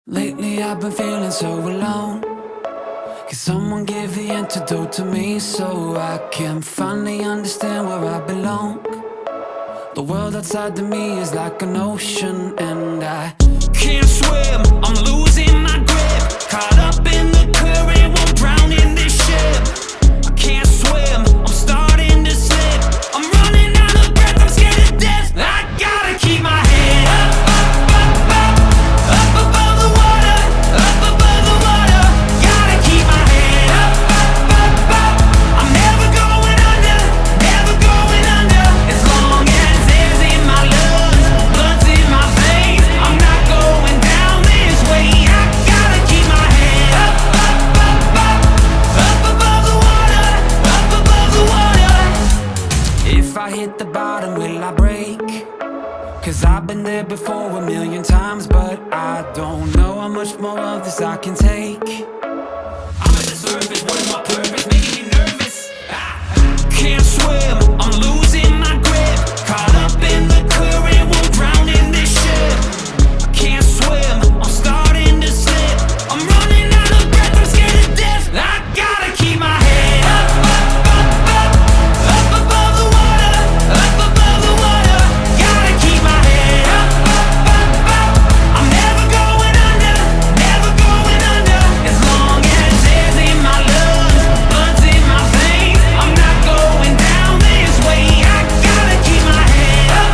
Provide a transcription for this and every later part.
Lately I've been feeling so alone. Can someone give the antidote to me so I can finally understand where I belong? The world outside of me is like an ocean and I can't swim, I'm losing my grip. Caught up in the current, won't drown in this ship. I can't swim, I'm starting to slip. I'm running out of breath, I'm scared to death. I gotta keep my head up, up above the water, up above the water. Gotta keep my head up, up. I'm never going under, never going under. As long as air's in my lungs, blood's in my veins, I'm not going down this way. I gotta keep my head up, up above the water, up above the water. If I hit the bottom, will I break? Cause I've been there before a million times, but I don't know how much more of this I can take. I'm at the surface, what is my purpose? Making me nervous. Can't swim, I'm losing my grip. Caught up in the current, won't drown in this ship. I can't swim, I'm starting to slip. I'm running out of breath, I'm scared to death. I gotta keep my head up above the water, up above the water. Gotta keep my head up. I'm never going under, never going under. As long as air's in my lungs, blood's in my veins, I'm not going down this way. I gotta keep my head up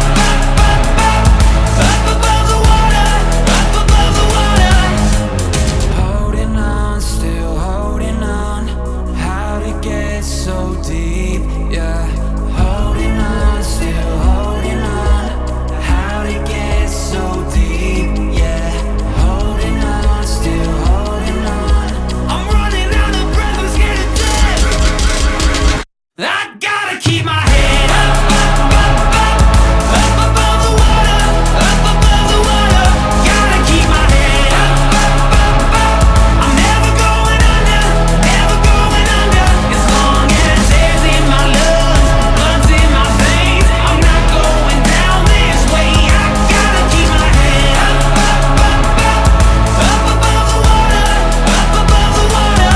above the water, up above the water. Holding on, still holding on. How'd it get so deep? Yeah, holding on, still holding on. How'd it get so deep? Yeah, holding on, still holding on. I'm running out of breath, I'm scared to death. I gotta keep my head up above the water, up above the water. Gotta keep my head up. I'm never going under, never going under. As long as air's in my lungs, blood's in my veins, I'm not going down this way. I gotta keep my head up above the water, up above the water.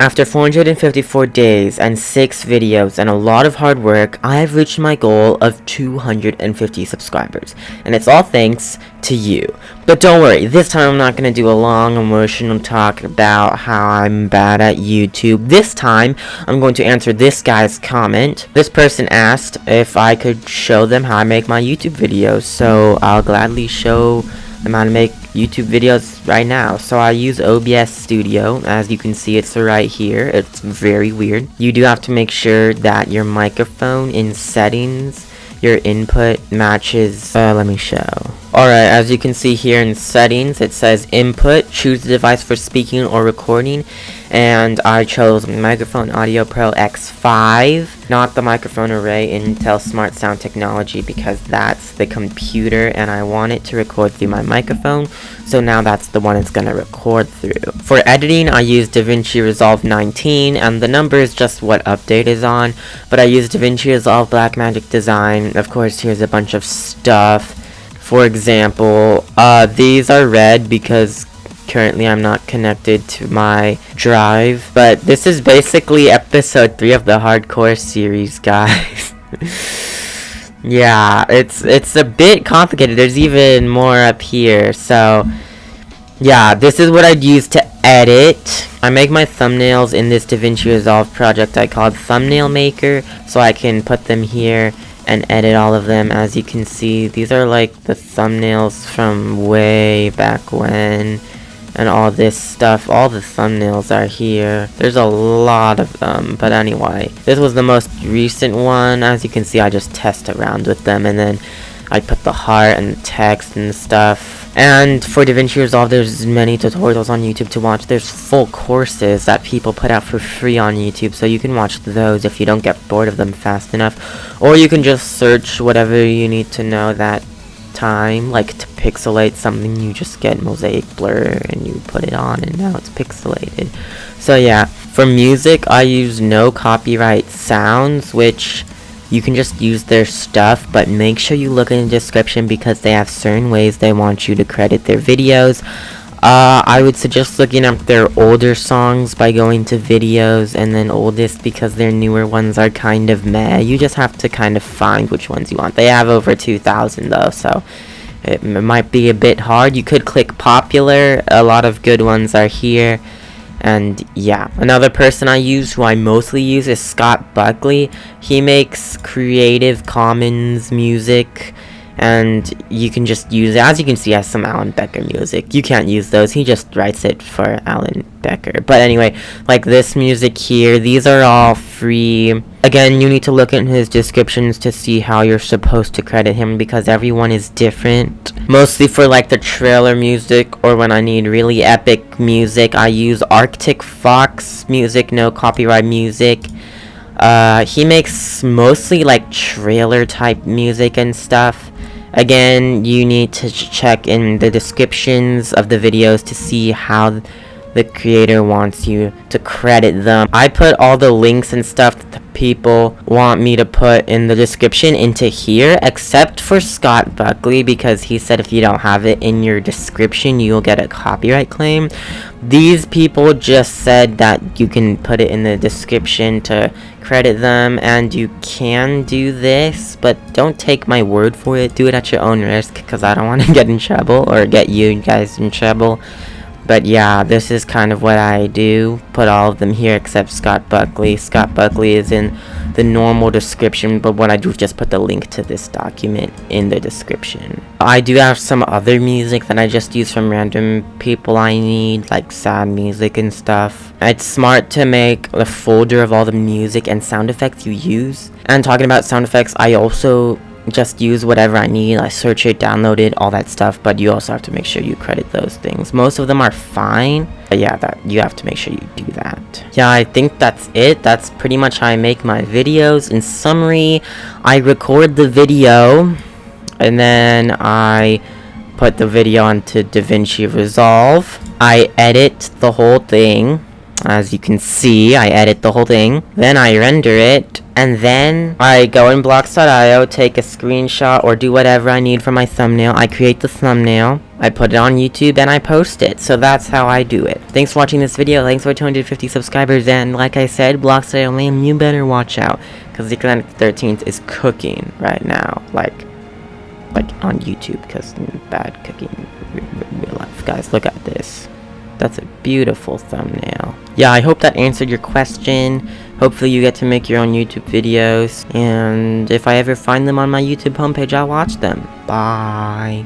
After 454 days and 6 videos and a lot of hard work, I have reached my goal of 250 subscribers. And it's all thanks to you. But don't worry, this time I'm not going to do a long emotional talk about how I'm bad at YouTube. This time, I'm going to answer this guy's comment. This person asked if I could show them how I make my YouTube videos, so I'll gladly show them how to make YouTube videos right now. So I use OBS Studio. As you can see, it's right here. It's very weird. You do have to make sure that your microphone in settings, your input matches, let me show. Alright, as you can see here in settings, it says input, choose the device for speaking or recording, and I chose Microphone Audio Pro X5, not the microphone array Intel Smart Sound Technology, because that's the computer and I want it to record through my microphone, so now that's the one it's gonna record through. For editing, I use DaVinci Resolve 19, and the number is just what update is on, but I use DaVinci Resolve Blackmagic Design. Of course, here's a bunch of stuff. For example, these are red because currently I'm not connected to my drive, but this is basically episode 3 of the hardcore series, guys. Yeah, it's a bit complicated. There's even more up here. So yeah, this is what I'd use to edit. I make my thumbnails in this DaVinci Resolve project I called Thumbnail Maker, so I can put them here and edit all of them. As you can see, these are like the thumbnails from way back when, and all this stuff. All the thumbnails are here. There's a lot of them, but anyway, this was the most recent one. As you can see, I just test around with them, and then I put the heart and the text and stuff. And for DaVinci Resolve, there's many tutorials on YouTube to watch. There's full courses that people put out for free on YouTube, so you can watch those if you don't get bored of them fast enough. Or you can just search whatever you need to know that time. Like to pixelate something, you just get mosaic blur and you put it on and now it's pixelated. So yeah, for music I use no copyright sounds, which you can just use their stuff, but make sure you look in the description because they have certain ways they want you to credit their videos. I would suggest looking up their older songs by going to videos and then oldest, because their newer ones are kind of meh. You just have to kind of find which ones you want. They have over 2,000 though, so it might be a bit hard. You could click popular. A lot of good ones are here. And yeah, another person I use, who I mostly use, is Scott Buckley. He makes Creative Commons music, and you can just use it. As you can see, he has some Alan Becker music. You can't use those, he just writes it for Alan Becker. But anyway, like this music here, these are all free. Again, you need to look in his descriptions to see how you're supposed to credit him, because everyone is different. Mostly for like the trailer music, or when I need really epic music, I use Arctic Fox music, no copyright music. He makes mostly like trailer type music and stuff. Again, you need to check in the descriptions of the videos to see how the creator wants you to credit them. I put all the links and stuff that the people want me to put in the description into here, except for Scott Buckley, because he said if you don't have it in your description, you'll get a copyright claim. These people just said that you can put it in the description to credit them, and you can do this, but don't take my word for it. Do it at your own risk, because I don't want to get in trouble or get you guys in trouble. But yeah, this is kind of what I do. Put all of them here except Scott Buckley. Scott Buckley is in the normal description, but what I do is just put the link to this document in the description. I do have some other music that I just use from random people I need, like sad music and stuff. It's smart to make a folder of all the music and sound effects you use. And talking about sound effects, I also just use whatever I need. I search it, download it, all that stuff, but you also have to make sure you credit those things. Most of them are fine, but yeah, that you have to make sure you do that. Yeah, I think that's it. That's pretty much how I make my videos. In summary, I record the video and then I put the video onto DaVinci Resolve. I edit the whole thing. As you can see, I edit the whole thing, then I render it, and then I go in bloxdpurpleCrystal, take a screenshot or do whatever I need for my thumbnail. I create the thumbnail, I put it on YouTube, and I post it. So that's how I do it. Thanks for watching this video. Thanks for 250 subscribers, and like I said, bloxdpurpleCrystal, you better watch out, because ZiclanicXIII is cooking right now, like on YouTube, because bad cooking in real life. Guys, look at this. That's a beautiful thumbnail. Yeah, I hope that answered your question. Hopefully you get to make your own YouTube videos. And if I ever find them on my YouTube homepage, I'll watch them. Bye.